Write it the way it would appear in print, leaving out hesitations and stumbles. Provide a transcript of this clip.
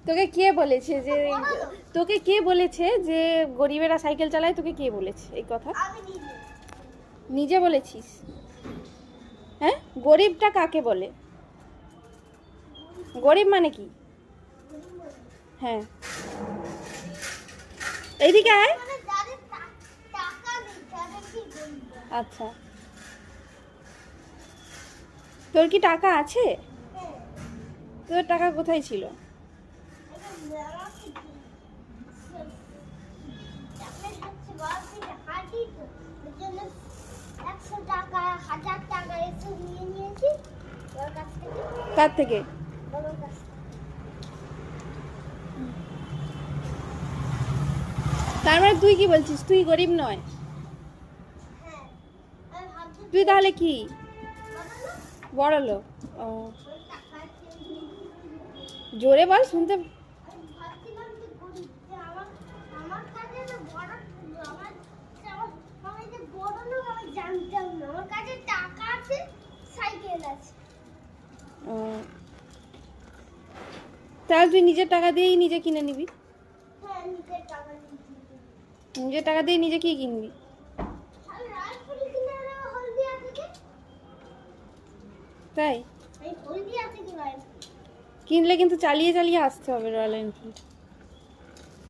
তোকে কে বলেছে যে তোকে কে বলেছে যে গরিবেরা সাইকেল চালায়? তোকে কে বলেছে এই কথা? নিজে বলেছিস? হ্যাঁ, গরিবটা কাকে বলে? গরিব মানে কি? হ্যাঁ, এইদিকে আয়। আচ্ছা, তোর কি টাকা আছে? তোর টাকা কোথায় ছিল? কার থেকে? তার মানে তুই কি বলছিস তুই গরিব নয়? তুই তাহলে কি? বড় লোক? ও, জোরে বল, শুনতে। ও, তাহলে তুই নিজের টাকা দিয়েই নিজে কিনে নিবি। নিজের টাকা দিয়ে নিজে কি কিনবি? তাই কিনলে কিন্তু চালিয়ে চালিয়ে আসতে হবে রয়্যাল এনফিল্ড।